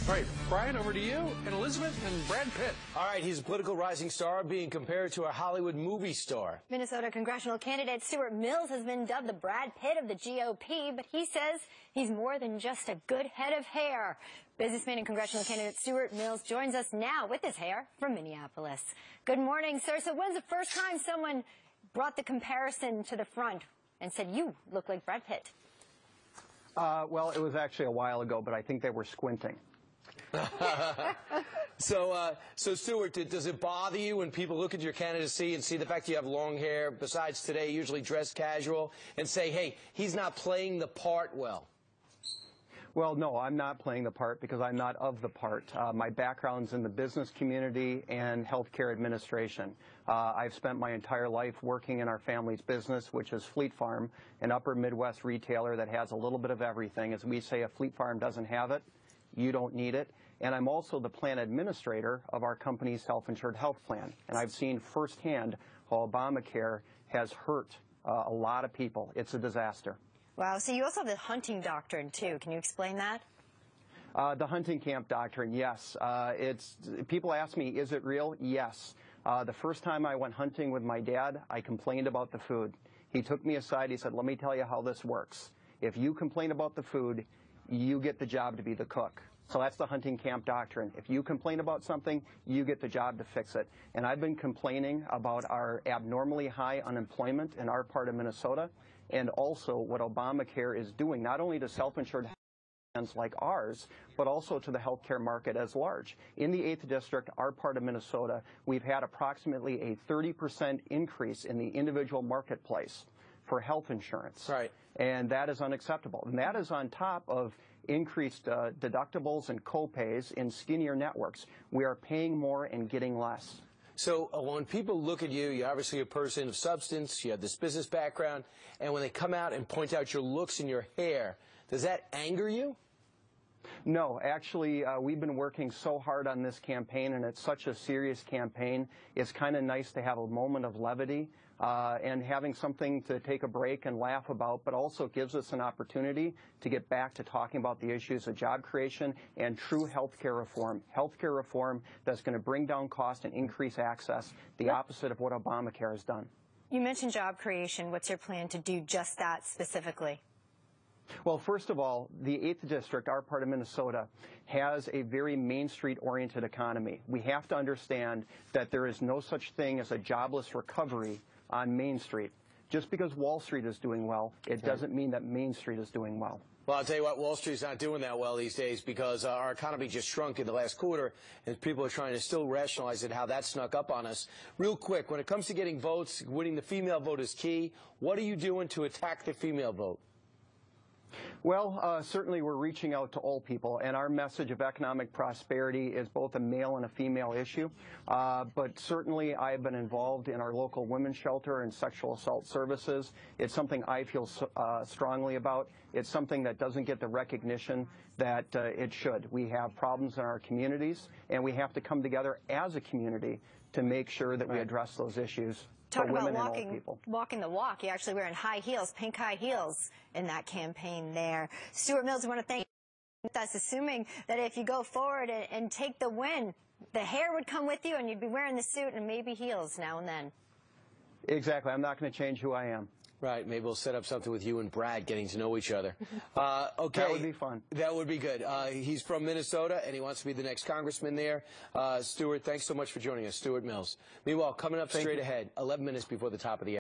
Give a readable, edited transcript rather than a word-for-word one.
All right, Brian, over to you, and Elizabeth and Brad Pitt. All right, he's a political rising star being compared to a Hollywood movie star. Minnesota congressional candidate Stewart Mills has been dubbed the Brad Pitt of the GOP, but he says he's more than just a good head of hair. Businessman and congressional candidate Stewart Mills joins us now with his hair from Minneapolis. Good morning, sir. So when's the first time someone brought the comparison to the front and said, you look like Brad Pitt? Well, it was actually a while ago, but I think they were squinting. So Stewart, does it bother you when people look at your candidacy and see the fact you have long hair, besides today usually dressed casual, and say, hey, he's not playing the part well? Well, no, I'm not playing the part because I'm not of the part. My background's in the business community and healthcare administration. I've spent my entire life working in our family's business, which is Fleet Farm, an upper Midwest retailer that has a little bit of everything. As we say, if Fleet Farm doesn't have it, you don't need it. And I'm also the plan administrator of our company's self-insured health plan. And I've seen firsthand how Obamacare has hurt a lot of people. It's a disaster. Wow, so you also have the hunting doctrine, too. Can you explain that? The hunting camp doctrine, yes. People ask me, is it real? Yes. The first time I went hunting with my dad, I complained about the food. He took me aside. He said, let me tell you how this works. If you complain about the food, you get the job to be the cook. So that's the hunting camp doctrine. If you complain about something, you get the job to fix it. And I've been complaining about our abnormally high unemployment in our part of Minnesota, and also what Obamacare is doing, not only to self-insured plans like ours, but also to the healthcare market as large. In the 8th District, our part of Minnesota, we've had approximately a 30% increase in the individual marketplace for health insurance. Right. And that is unacceptable. And that is on top of increased deductibles and co-pays in skinnier networks. We are paying more and getting less. So when people look at you, you're obviously a person of substance, you have this business background, and when they come out and point out your looks and your hair, does that anger you? No, actually, we've been working so hard on this campaign, and it's such a serious campaign. It's kind of nice to have a moment of levity and having something to take a break and laugh about, but also gives us an opportunity to get back to talking about the issues of job creation and true healthcare reform that's going to bring down cost and increase access, the opposite of what Obamacare has done. You mentioned job creation. What's your plan to do just that specifically? Well, first of all, the 8th District, our part of Minnesota, has a very Main Street-oriented economy. We have to understand that there is no such thing as a jobless recovery on Main Street. Just because Wall Street is doing well, it doesn't mean that Main Street is doing well. Well, I'll tell you what, Wall Street's not doing that well these days because our economy just shrunk in the last quarter, and people are trying to still rationalize it, how that snuck up on us. Real quick, when it comes to getting votes, winning the female vote is key. What are you doing to attack the female vote? Well, certainly we're reaching out to all people, and our message of economic prosperity is both a male and a female issue. But certainly I've been involved in our local women's shelter and sexual assault services. It's something I feel strongly about. It's something that doesn't get the recognition that it should. We have problems in our communities, and we have to come together as a community to make sure that we address those issues. Talk about walking the walk. You're actually wearing high heels, pink high heels in that campaign there. Stewart Mills, I want to thank you for us, assuming that if you go forward and take the win, the hair would come with you and you'd be wearing the suit and maybe heels now and then. Exactly. I'm not going to change who I am. Right. Maybe we'll set up something with you and Brad getting to know each other. Okay. That would be fun. That would be good. He's from Minnesota, and he wants to be the next congressman there. Stewart, thanks so much for joining us. Stewart Mills. Meanwhile, coming up straight ahead, 11 minutes before the top of the hour.